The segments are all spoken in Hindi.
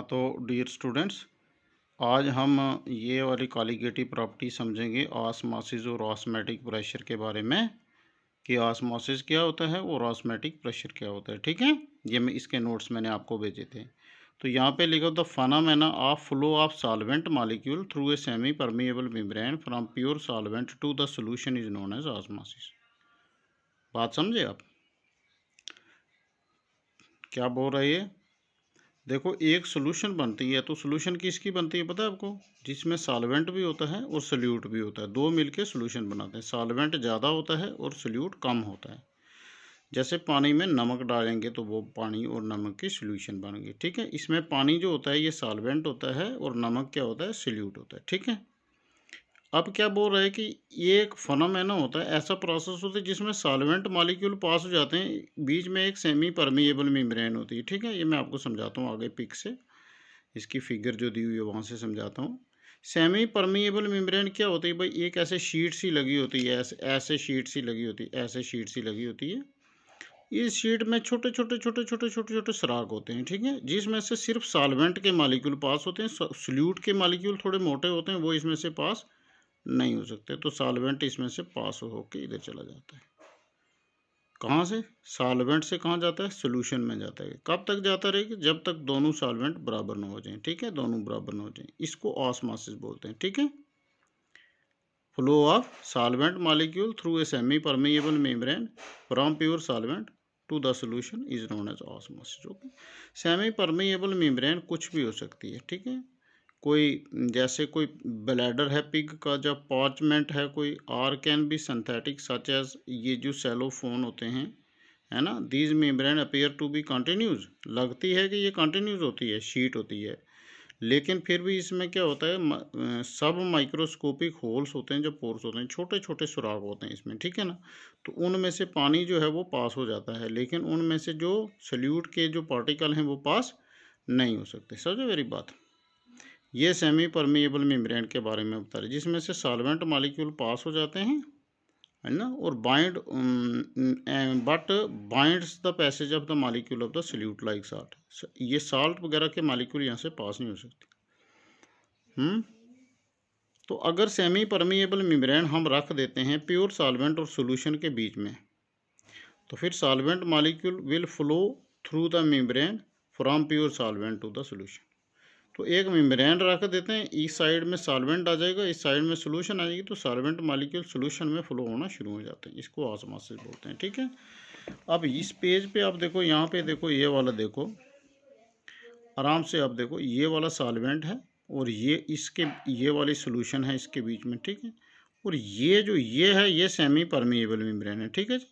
तो डियर स्टूडेंट्स, आज हम ये वाली कॉलिगेटिव प्रॉपर्टी समझेंगे ऑस्मोसिस और ऑस्मैटिक प्रेशर के बारे में कि ऑस्मोसिस क्या होता है और ऑस्मैटिक प्रेशर क्या होता है। ठीक है, ये मैं इसके नोट्स मैंने आपको भेजे थे। तो यहाँ पे लिखो the phenomena of flow of solvent molecule through a semi permeable membrane from pure solvent to the solution is known as osmosis. बात समझे आप क्या बोल रहे हैं? देखो, एक सोल्यूशन बनती है तो सोल्यूशन किसकी बनती है पता है आपको? जिसमें सॉल्वेंट भी होता है और सोल्यूट भी होता है, दो मिलके सोल्यूशन बनाते हैं। सॉल्वेंट ज़्यादा होता है और सोल्यूट कम होता है। जैसे पानी में नमक डालेंगे तो वो पानी और नमक की सोल्यूशन बन गई। ठीक है, इसमें पानी जो होता है ये सॉल्वेंट होता है और नमक क्या होता है? सोल्यूट होता है। ठीक है, अब क्या बोल रहे हैं कि ये एक फेनोमेना होता है, ऐसा प्रोसेस होता है जिसमें सॉल्वेंट मॉलिक्यूल पास हो जाते हैं, बीच में एक सेमी परमिएबल मेम्ब्रेन होती है। ठीक है, ये मैं आपको समझाता हूँ आगे पिक से, इसकी फिगर जो दी हुई है वहाँ से समझाता हूँ। सेमी परमिएबल मेम्ब्रेन क्या होती है भाई? एक ऐसे शीट सी लगी होती है, ऐसे शीट सी लगी होती है, ऐसे शीट सी लगी होती है। इस शीट में छोटे छोटे छोटे छोटे छोटे छोटे सुराख होते हैं। ठीक है, जिसमें से सिर्फ सॉल्वेंट के मॉलिक्यूल पास होते हैं। सोल्यूट के मॉलिक्यूल थोड़े मोटे होते हैं, वो इसमें से पास नहीं हो सकते। तो सॉल्वेंट इसमें से पास होके इधर चला जाता है। कहाँ से? सॉल्वेंट से कहाँ जाता है? सोल्यूशन में जाता है। कब तक जाता रहेगा? जब तक दोनों सॉल्वेंट बराबर ना हो जाएं। ठीक है, दोनों बराबर ना हो जाएं, इसको ऑस्मोसिस बोलते हैं। ठीक है, flow of solvent molecule through a semi permeable membrane from pure solvent to the solution is known as osmosis. Okay, semi permeable membrane कुछ भी हो सकती है। ठीक है, कोई जैसे कोई ब्लैडर है पिग का, जब पार्चमेंट है कोई, or can be synthetic such as, ये जो सेलोफोन होते हैं, है ना, these membrane appear to be continuous. लगती है कि ये कंटिन्यूज होती है, शीट होती है, लेकिन फिर भी इसमें क्या होता है, सब माइक्रोस्कोपिक होल्स होते हैं, जो पोर्स होते हैं, छोटे छोटे सुराख होते हैं इसमें। ठीक है ना, तो उनमें से पानी जो है वो पास हो जाता है, लेकिन उनमें से जो सोल्यूट के जो पार्टिकल हैं वो पास नहीं हो सकते। समझो मेरी बात? ये सेमी परमिएबल मेम्ब्रेन के बारे में बता रहे, जिसमें से सॉल्वेंट मॉलिक्यूल पास हो जाते हैं, है ना, और bind but binds the passage of the molecule of the solute like salt. ये साल्ट वगैरह के मॉलिक्यूल यहाँ से पास नहीं हो सकते। तो अगर सेमी परमिएबल मेम्ब्रेन हम रख देते हैं प्योर सॉल्वेंट और सॉल्यूशन के बीच में, तो फिर solvent molecule will flow through the membrane from pure solvent to the solution. तो एक मेम्ब्रेन रख देते हैं, इस साइड में सॉल्वेंट आ जाएगा, इस साइड में सॉल्यूशन आ जाएगी, तो सॉल्वेंट मॉलिक्यूल सॉल्यूशन में फ्लो होना शुरू हो जाते हैं। इसको ऑस्मोसिस बोलते हैं। ठीक है, अब इस पेज पे आप देखो, यहाँ पे देखो, ये वाला देखो आराम से, आप देखो ये वाला सॉल्वेंट है और ये इसके ये वाली सॉल्यूशन है इसके बीच में। ठीक है, और ये जो ये है ये सेमी परमिएबल मेम्ब्रेन है। ठीक है जी,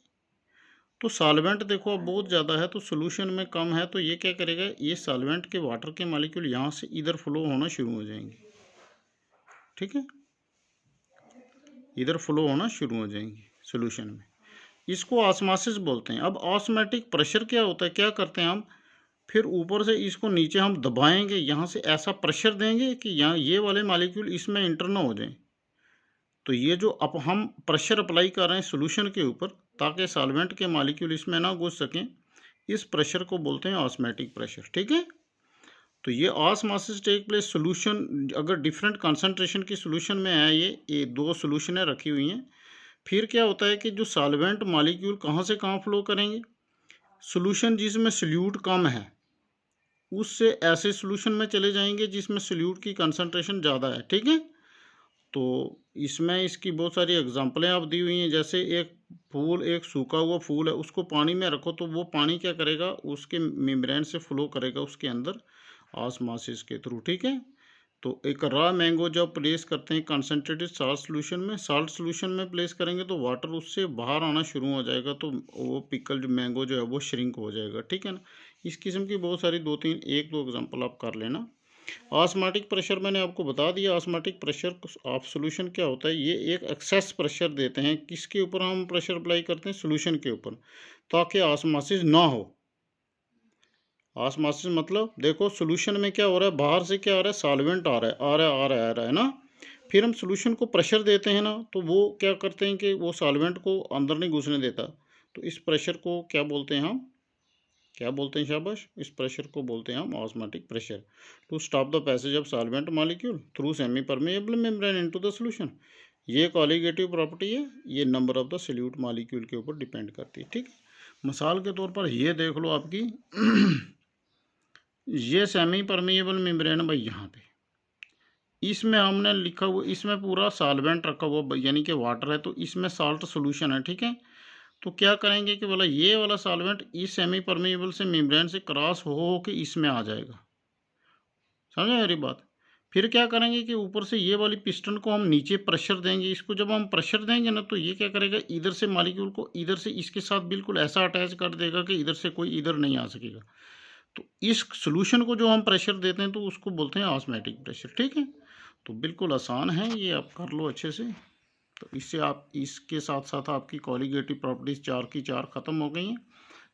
तो सॉल्वेंट देखो अब बहुत ज़्यादा है तो सोल्यूशन में कम है, तो ये क्या करेगा, ये सॉल्वेंट के वाटर के मॉलिक्यूल यहाँ से इधर फ्लो होना शुरू हो जाएंगे। ठीक है, इधर फ्लो होना शुरू हो जाएंगे सोल्यूशन में, इसको ऑस्मोसिस बोलते हैं। अब ऑस्मैटिक प्रेशर क्या होता है? क्या करते हैं हम, फिर ऊपर से इसको नीचे हम दबाएंगे, यहाँ से ऐसा प्रेशर देंगे कि यहाँ ये वाले मॉलिक्यूल इसमें इंटर ना हो जाएं। तो ये जो अब हम प्रेशर अप्लाई कर रहे हैं सोल्यूशन के ऊपर, ताकि सॉल्वेंट के मॉलिक्यूल इसमें ना घुस सकें, इस प्रेशर को बोलते हैं ऑस्मैटिक प्रेशर। ठीक है, तो ये ऑस्मोसिस टेक प्लेस सोल्यूशन, अगर डिफरेंट कंसंट्रेशन की सोल्यूशन में है, ये दो सोल्यूशनें रखी हुई हैं, फिर क्या होता है कि जो सॉल्वेंट मॉलिक्यूल कहाँ से कहाँ फ्लो करेंगे, सोल्यूशन जिसमें सोल्यूट कम है उससे ऐसे सोल्यूशन में चले जाएंगे जिसमें सोल्यूट की कंसंट्रेशन ज़्यादा है। ठीक है, तो इसमें इसकी बहुत सारी एग्जांपलें आप दी हुई हैं, जैसे एक फूल, एक सूखा हुआ फूल है, उसको पानी में रखो तो वो पानी क्या करेगा, उसके मेम्ब्रेन से फ्लो करेगा उसके अंदर ऑस्मोसिस के थ्रू। ठीक है, तो एक रॉ मैंगो जब प्लेस करते हैं कंसनट्रेटेड साल्ट सोल्यूशन में, साल्ट सोल्यूशन में प्लेस करेंगे तो वाटर उससे बाहर आना शुरू हो जाएगा, तो वो पिकल जो मैंगो जो है वो श्रिंक हो जाएगा। ठीक है ना, इस किस्म की बहुत सारी दो तीन एक दो एग्जांपल आप कर लेना। ऑस्मोटिक प्रेशर मैंने आपको बता दिया। ऑस्मोटिक प्रेशर ऑफ सोल्यूशन क्या होता है, ये एक एक्सेस प्रेशर देते हैं। किसके ऊपर हम प्रेशर अप्लाई करते हैं? सोल्यूशन के ऊपर, ताकि ऑस्मोसिस ना हो। ऑस्मोसिस मतलब देखो सोल्यूशन में क्या हो रहा है, बाहर से क्या आ रहा है, सॉल्वेंट आ रहा है, आ रहा है, आ रहा है, आ रहा है ना, फिर हम सोल्यूशन को प्रेशर देते हैं ना, तो वो क्या करते हैं कि वो सॉल्वेंट को अंदर नहीं घुसने देता, तो इस प्रेशर को क्या बोलते हैं हम? क्या बोलते हैं शाबाश, इस प्रेशर को बोलते हैं हम osmotic pressure. To stop the passage of solvent molecule through semi permeable membrane into the solution. ये कॉलिगेटिव प्रॉपर्टी है, ये number of the solute molecule के ऊपर डिपेंड करती है। ठीक है, मिसाल के तौर पर ये देख लो आपकी ये सेमी परमेएबल मेम्ब्रेन भाई यहाँ पे, इसमें हमने लिखा हुआ, इसमें पूरा सॉल्वेंट रखा हुआ यानी कि वाटर है, तो इसमें साल्ट सोल्यूशन है। ठीक है, तो क्या करेंगे कि बोला ये वाला सॉल्वेंट इस सेमी परमेएबल से मेम्ब्रेन से क्रॉस हो के इसमें आ जाएगा। समझे मेरी बात? फिर क्या करेंगे कि ऊपर से ये वाली पिस्टन को हम नीचे प्रेशर देंगे। इसको जब हम प्रेशर देंगे ना, तो ये क्या करेगा, इधर से मॉलिक्यूल को इधर से इसके साथ बिल्कुल ऐसा अटैच कर देगा कि इधर से कोई इधर नहीं आ सकेगा। तो इस सोल्यूशन को जो हम प्रेशर देते हैं तो उसको बोलते हैं ऑस्मोटिक प्रेशर। ठीक है, तो बिल्कुल आसान है, ये आप कर लो अच्छे से। तो इससे आप इसके साथ साथ आपकी कॉलिगेटिव प्रॉपर्टीज़ 4 की 4 ख़त्म हो गई हैं।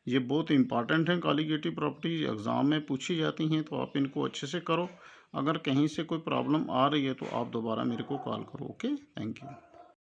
ये बहुत इंपॉर्टेंट हैं, कॉलिगेटिव प्रॉपर्टीज एग्ज़ाम में पूछी जाती हैं, तो आप इनको अच्छे से करो। अगर कहीं से कोई प्रॉब्लम आ रही है तो आप दोबारा मेरे को कॉल करो। Okay, thank you.